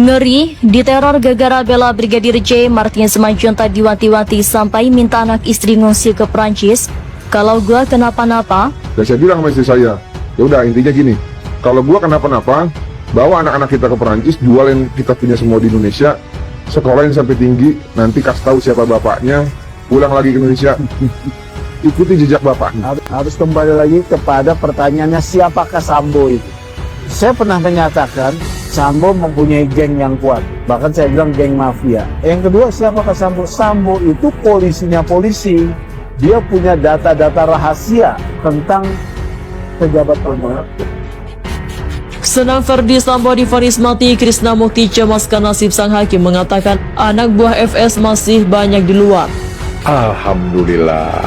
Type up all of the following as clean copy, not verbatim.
Ngeri, diteror gegara bela Brigadir J. Martin Simanjuntak diwanti-wanti sampai minta anak istri ngungsi ke Prancis. Kalau gua kenapa-napa, Dan saya bilang sama istri saya, ya udah intinya gini, kalau gua kenapa-napa, bawa anak-anak kita ke Perancis, jualin kita punya semua di Indonesia, sekolahin sampai tinggi, nanti kasih tahu siapa bapaknya, pulang lagi ke Indonesia, ikuti jejak bapaknya. Harus kembali lagi kepada pertanyaannya, siapakah Sambo itu? Saya pernah menyatakan Sambo mempunyai geng yang kuat, bahkan saya bilang geng mafia. Yang kedua, siapakah Sambo? Sambo itu polisinya polisi, dia punya data-data rahasia tentang pejabat umum. senang Ferdi Sambo divonis mati. Krisna Mukti cemaskan nasib sang hakim, mengatakan anak buah FS masih banyak di luar. Alhamdulillah.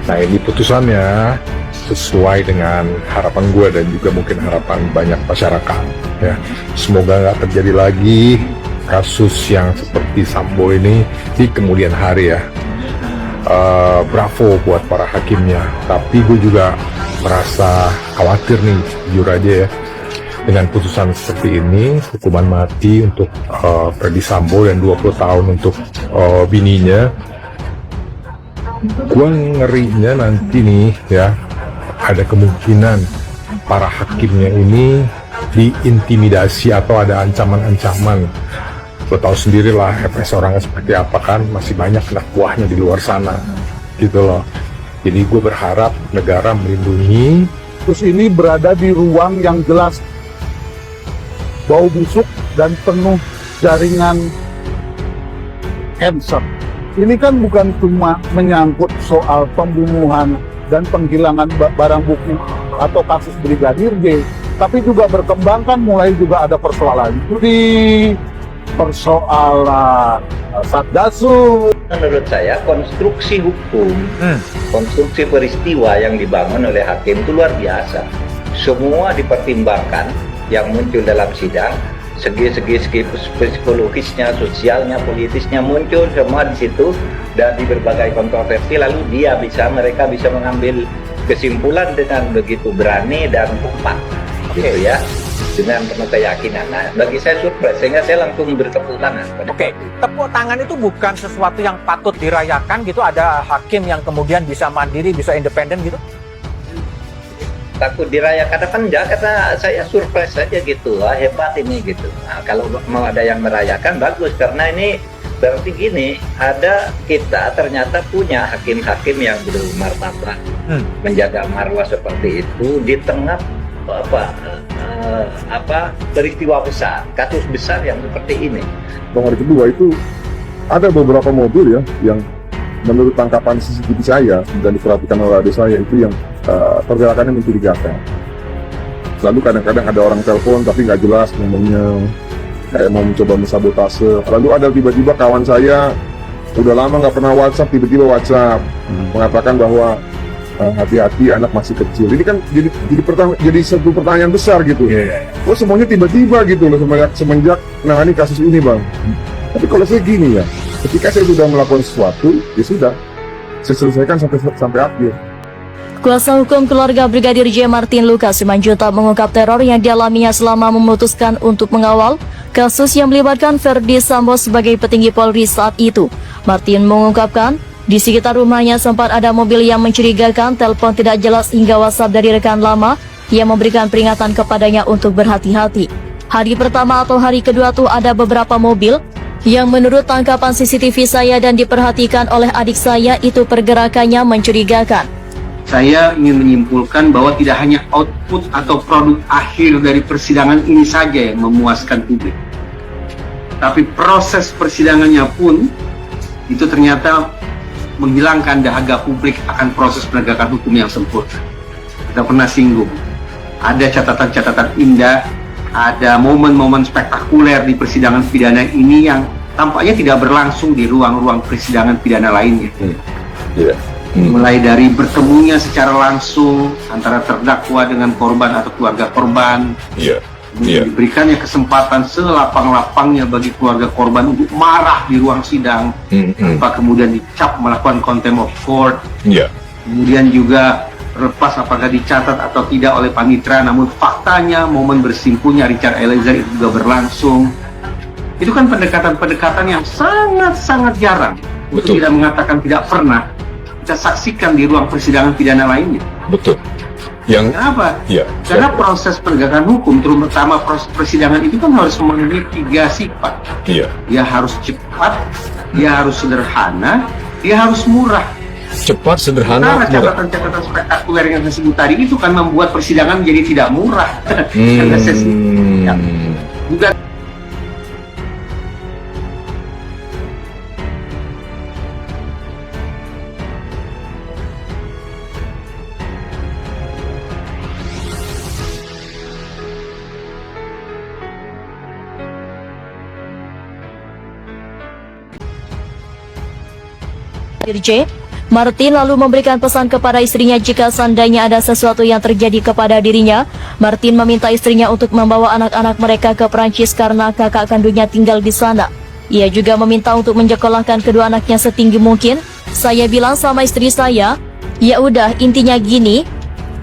Nah, ini putusannya sesuai dengan harapan gue dan juga mungkin harapan banyak masyarakat ya. Semoga nggak terjadi lagi kasus yang seperti Sambo ini di kemudian hari ya. Bravo buat para hakimnya, tapi gue juga merasa khawatir nih, jujur aja ya, dengan putusan seperti ini, hukuman mati untuk Ferdi Sambo dan 20 tahun untuk bininya. Gue ngerinya nanti nih ya, ada kemungkinan para hakimnya ini diintimidasi atau ada ancaman-ancaman. Lo tahu sendiri lah FS orangnya seperti apa kan, masih banyak anak buahnya di luar sana gitu loh. Jadi gue berharap negara melindungi. Terus ini berada di ruang yang jelas bau busuk dan penuh jaringan cancer. Ini kan bukan cuma menyangkut soal pembunuhan dan penghilangan barang bukti atau kasus Brigadir J, tapi juga berkembang kan, mulai juga ada persoalan judi, persoalan Satgasus. Menurut saya konstruksi hukum, konstruksi peristiwa yang dibangun oleh hakim itu luar biasa. Semua dipertimbangkan yang muncul dalam sidang, segi-segi psikologisnya, sosialnya, politisnya muncul semua di situ, dan di berbagai kontroversi lalu mereka bisa mengambil kesimpulan dengan begitu berani dan tepat, gitu ya, dengan penuh keyakinan. Nah, bagi saya surprise, sehingga saya langsung bertepuk tangan. Oke, tepuk tangan itu bukan sesuatu yang patut dirayakan gitu. Ada hakim yang kemudian bisa mandiri, bisa independen gitu. Takut dirayakan apa enggak, karena saya surprise saja gitu, wah hebat ini gitu. Nah, kalau mau ada yang merayakan bagus, karena ini berarti gini, ada kita ternyata punya hakim-hakim yang bermartabat, menjaga marwah seperti itu di tengah peristiwa besar, kasus besar yang seperti ini. Hari kedua itu ada beberapa mobil ya yang menurut tangkapan CCTV saya dan diperhatikan oleh adik saya itu yang pergerakannya mencurigakan. Lalu kadang-kadang ada orang telepon tapi nggak jelas ngomongnya, kayak mau mencoba mensabotase. Lalu ada tiba-tiba kawan saya udah lama nggak pernah WhatsApp, tiba-tiba WhatsApp mengatakan bahwa hati-hati anak masih kecil. Ini kan jadi satu pertanyaan besar gitu. Oh, semuanya tiba-tiba gitu loh semenjak nangani kasus ini, Bang. Tapi kalau saya gini ya, ketika saya sudah melakukan sesuatu, ya sudah, saya selesaikan sampai akhir. Kuasa hukum keluarga Brigadir J. Martin Lukas Simanjuntak mengungkap teror yang dialaminya selama memutuskan untuk mengawal kasus yang melibatkan Ferdi Sambo sebagai petinggi Polri saat itu. Martin mengungkapkan, di sekitar rumahnya sempat ada mobil yang mencurigakan, telepon tidak jelas hingga WhatsApp dari rekan lama yang memberikan peringatan kepadanya untuk berhati-hati. Hari pertama atau hari kedua tuh ada beberapa mobil yang menurut tangkapan CCTV saya dan diperhatikan oleh adik saya itu pergerakannya mencurigakan. Saya ingin menyimpulkan bahwa tidak hanya output atau produk akhir dari persidangan ini saja yang memuaskan publik, tapi proses persidangannya pun itu ternyata menghilangkan dahaga publik akan proses penegakan hukum yang sempurna. Kita pernah singgung, ada catatan-catatan indah, ada momen-momen spektakuler di persidangan pidana ini yang tampaknya tidak berlangsung di ruang-ruang persidangan pidana lainnya. Mulai dari bertemunya secara langsung antara terdakwa dengan korban atau keluarga korban, diberikannya kesempatan selapang-lapangnya bagi keluarga korban untuk marah di ruang sidang, tanpa kemudian dicap melakukan contempt of court. Kemudian juga Lepas apakah dicatat atau tidak oleh panitera, namun faktanya momen bersimpunya Richard Eliezer itu juga berlangsung. Itu kan pendekatan-pendekatan yang sangat-sangat jarang, untuk tidak mengatakan tidak pernah kita saksikan di ruang persidangan pidana lainnya. Betul. Kenapa? Ya, Karena proses penegakan hukum, terutama proses persidangan itu kan harus memenuhi 3 sifat. Iya. Dia harus cepat, dia harus sederhana, dia harus murah. Cepat, sederhana, Karena catatan-catatan spektakuler yang saya sebut tadi itu kan membuat persidangan menjadi tidak murah. Karena juga J. Martin lalu memberikan pesan kepada istrinya jika seandainya ada sesuatu yang terjadi kepada dirinya. Martin meminta istrinya untuk membawa anak-anak mereka ke Perancis karena kakak kandungnya tinggal di sana. Ia juga meminta untuk menyekolahkan kedua anaknya setinggi mungkin. Saya bilang sama istri saya, ya udah intinya gini,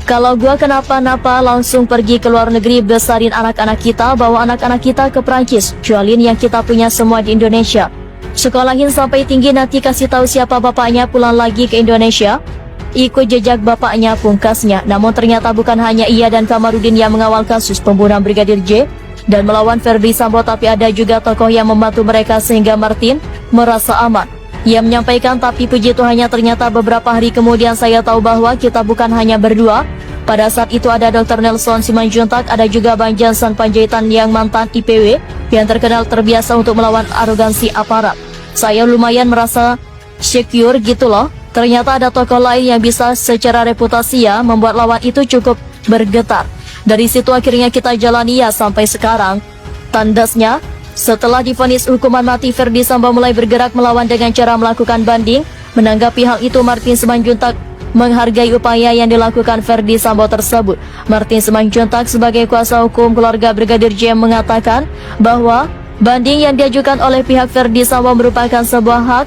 kalau gua kenapa-napa langsung pergi ke luar negeri, besarin anak-anak kita, bawa anak-anak kita ke Perancis, jualin yang kita punya semua di Indonesia. Sekolahin sampai tinggi, nanti kasih tahu siapa bapaknya, pulang lagi ke Indonesia, ikut jejak bapaknya, pungkasnya. Namun ternyata bukan hanya ia dan Kamarudin yang mengawal kasus pembunuhan Brigadir J dan melawan Verdi Sambo, tapi ada juga tokoh yang membantu mereka sehingga Martin merasa aman. Ia menyampaikan, tapi puji Tuhannya ternyata beberapa hari kemudian saya tahu bahwa kita bukan hanya berdua. Pada saat itu ada Dr. Nelson Simanjuntak, ada juga Bang Jansan Panjaitan yang mantan IPW yang terkenal terbiasa untuk melawan arogansi aparat. Saya lumayan merasa secure gitu loh. Ternyata ada tokoh lain yang bisa secara reputasi ya membuat lawan itu cukup bergetar. Dari situ akhirnya kita jalani ya sampai sekarang. Tandasnya, setelah divonis hukuman mati, Verdi Sambo mulai bergerak melawan dengan cara melakukan banding. Menanggapi hal itu, Martin Simanjuntak menghargai upaya yang dilakukan Verdi Sambo tersebut. Martin Simanjuntak sebagai kuasa hukum keluarga Brigadir J mengatakan bahwa banding yang diajukan oleh pihak Verdi Sambo merupakan sebuah hak.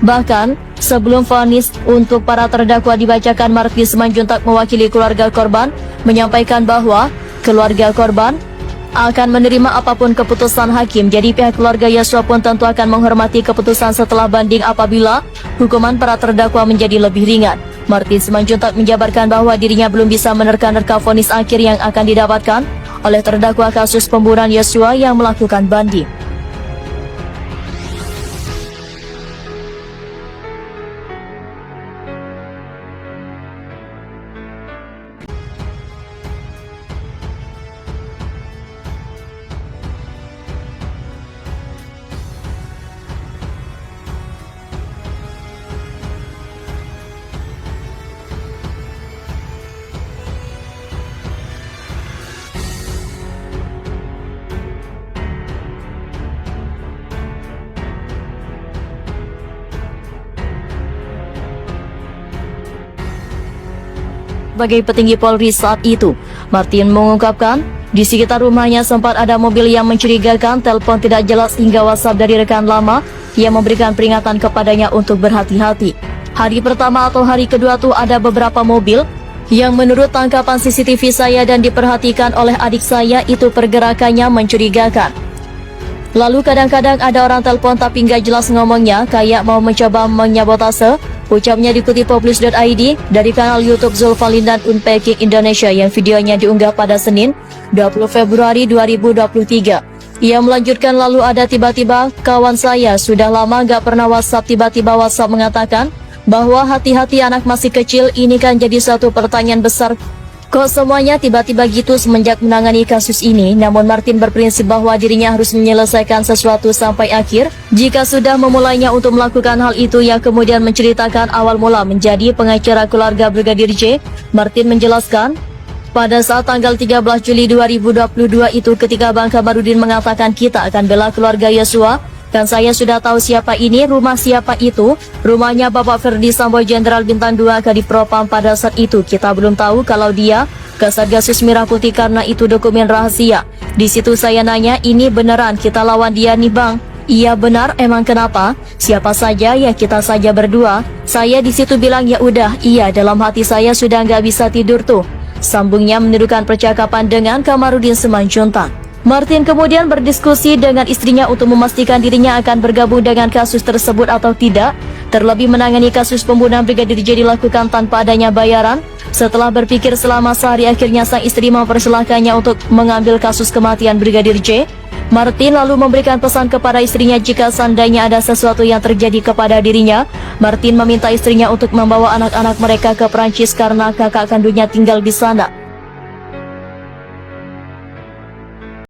Bahkan sebelum vonis untuk para terdakwa dibacakan, Martin Simanjuntak mewakili keluarga korban menyampaikan bahwa keluarga korban akan menerima apapun keputusan hakim. Jadi pihak keluarga Yosua pun tentu akan menghormati keputusan setelah banding apabila hukuman para terdakwa menjadi lebih ringan. Martin Simanjuntak menjabarkan bahwa dirinya belum bisa menerka-nerka vonis akhir yang akan didapatkan oleh terdakwa kasus pembunuhan Yosua yang melakukan banding. Sebagai petinggi Polri saat itu, Martin mengungkapkan di sekitar rumahnya sempat ada mobil yang mencurigakan, telepon tidak jelas hingga WhatsApp dari rekan lama yang memberikan peringatan kepadanya untuk berhati-hati. Hari pertama atau hari kedua tuh ada beberapa mobil yang menurut tangkapan CCTV saya dan diperhatikan oleh adik saya itu pergerakannya mencurigakan. Lalu kadang-kadang ada orang telepon tapi nggak jelas ngomongnya, kayak mau mencoba menyabotase. Ucapnya dikutip Publish.id dari kanal YouTube Zulfalindan Unpacking Indonesia yang videonya diunggah pada Senin 20 Februari 2023. Ia melanjutkan, lalu ada tiba-tiba kawan saya sudah lama gak pernah WhatsApp, tiba-tiba WhatsApp mengatakan bahwa hati-hati anak masih kecil. Ini kan jadi satu pertanyaan besar, kok semuanya tiba-tiba gitu semenjak menangani kasus ini. Namun Martin berprinsip bahwa dirinya harus menyelesaikan sesuatu sampai akhir. Jika sudah memulainya untuk melakukan hal itu, yang kemudian menceritakan awal mula menjadi pengacara keluarga Brigadir J. Martin menjelaskan, pada saat tanggal 13 Juli 2022 itu ketika Bang Kamarudin mengatakan kita akan bela keluarga Yosua, kan saya sudah tahu siapa ini, rumah siapa itu, rumahnya Bapak Verdi Sambo Jenderal Bintang 2 Kadifropam. Pada saat itu kita belum tahu kalau dia ke Satgasus Merah Putih karena itu dokumen rahasia. Di situ saya nanya, ini beneran kita lawan dia nih Bang? Iya benar, emang kenapa? Siapa saja? Ya kita saja berdua. Saya di situ bilang ya udah, iya dalam hati saya sudah nggak bisa tidur tuh. Sambungnya menirukan percakapan dengan Kamarudin Simanjuntak. Martin kemudian berdiskusi dengan istrinya untuk memastikan dirinya akan bergabung dengan kasus tersebut atau tidak. Terlebih menangani kasus pembunuhan Brigadir J dilakukan tanpa adanya bayaran. Setelah berpikir selama sehari, akhirnya sang istri mempersilahkannya untuk mengambil kasus kematian Brigadir J. Martin lalu memberikan pesan kepada istrinya jika seandainya ada sesuatu yang terjadi kepada dirinya. Martin meminta istrinya untuk membawa anak-anak mereka ke Perancis karena kakak kandungnya tinggal di sana.